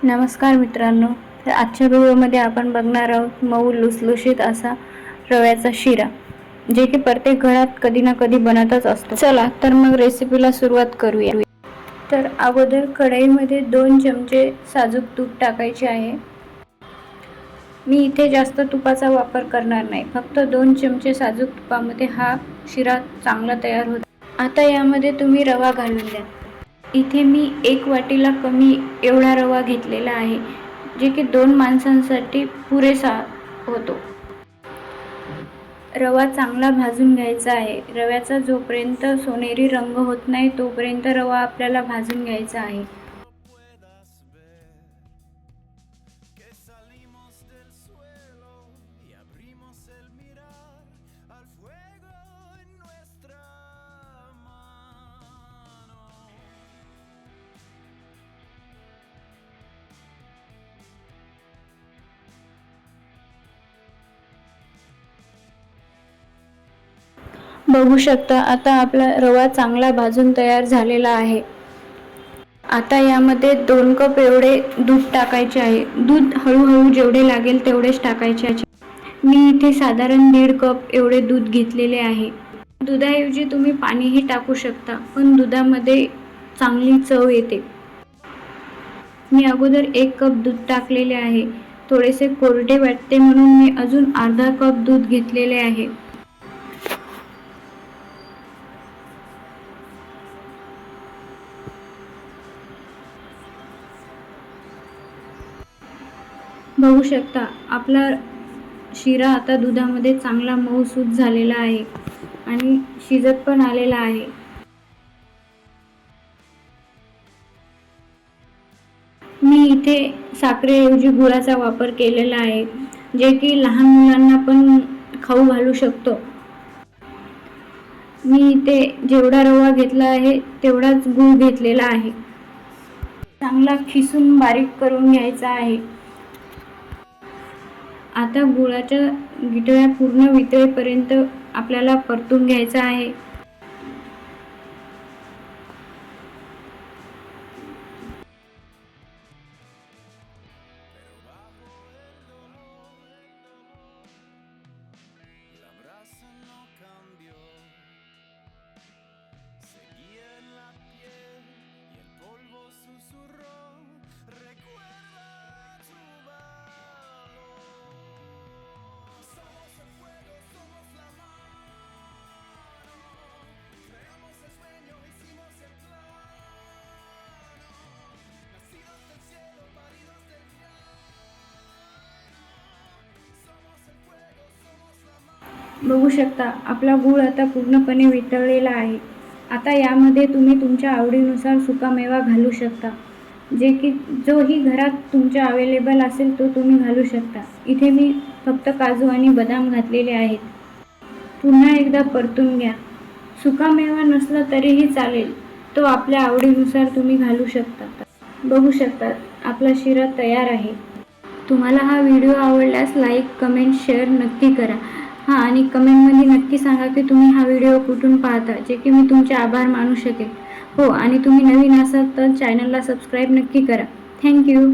नमस्कार मित्रांनो, तर आजच्या व्हिडिओमध्ये आपण बघणार आहोत मऊ लुसलुशीत असा रव्याचा शिरा, जे की प्रत्येक घरात कधी ना कधी बनतच असतो। चला तर मग रेसिपीला सुरुवात करूया। तर अगोदर कढईमध्ये 2 चमचे साजूक तूप टाकायचे आहे। मी इथे जास्त तुपाचा वापर करणार नाही, फक्त 2 चमचे साजूक तुपामध्ये हा शिरा चांगला तयार होतो। आता यामध्ये तुम्ही रवा घालून द्या। इथे मी 1 वाटीला कमी एवढा रवा घेतलेला आहे, जे की 2 माणसांसाठी पुरेसा होतो। रवा चांगला भाजून घ्यायचा आहे। रव्याचा जोपर्यंत सोनेरी रंग होत नाही तोपर्यंत रवा आपल्याला भाजून घ्यायचा आहे। बघू शकता आता आपला रवा चांगला भाजून तयार झालेला आहे। आता यामध्ये 2 कप एवढे दूध टाकायचे आहे। दूध हळूहळू जेवढे लागेल तेवढेच टाकायचे आहे। मी इथे साधारण 1.5 कप एवढे दूध घेतलेले आहे। दुधाऐवजी तुम्ही पाणीही टाकू शकता, पण दुधामध्ये चांगली चव येते। मी अगोदर 1 कप दूध टाकलेले आहे। थोडेसे कोरडे वाटते म्हणून मी अजून अर्धा कप दूध घेतलेले आहे। बघू शकता आपला शिरा आता दुधामध्ये चांगला मऊसूत झालेला आहे आणि शिजत पण आलेला आहे। मी इथे साखरेऐवजी गुळाचा वापर केलेला आहे, जे की लहान मुलांना पण खाऊ घालू शकतो। मी इथे जेवढा रवा घेतला आहे तेवढाच गूळ घेतलेला आहे। चांगला खिसून बारीक करून घ्यायचा आहे। आता गुळाच्या गिठळ्या पूर्ण वितळेपर्यंत आपल्याला परतून घ्यायचा आहे। बघू शकता आपला गूळ आता पूर्णपणे वितळलेला आहे। आता यामध्ये तुम्ही तुमच्या आवडीनुसार सुकामेवा घालू शकता, जे की जोही घरात तुमच्या अवेलेबल असेल तो तुम्ही घालू शकता। इथे मी फक्त काजू आणि बदाम घातलेले आहेत। पुन्हा एकदा परतून घ्या। सुकामेवा नसला तरीही चालेल, तो आपल्या आवडीनुसार तुम्ही घालू शकता। बघू शकता आपला शिरा तयार आहे। तुम्हाला हा व्हिडिओ आवडल्यास लाईक, कमेंट, शेअर नक्की करा। आणि कमेंटमध्ये नक्की सांगा की तुम्ही हा व्हिडिओ कुठून पाहता, जे की मी तुमचे आभार मानू शकेल। आणि तुम्ही नवीन असाल तर चॅनलला सबस्क्राईब नक्की करा। थँक्यू।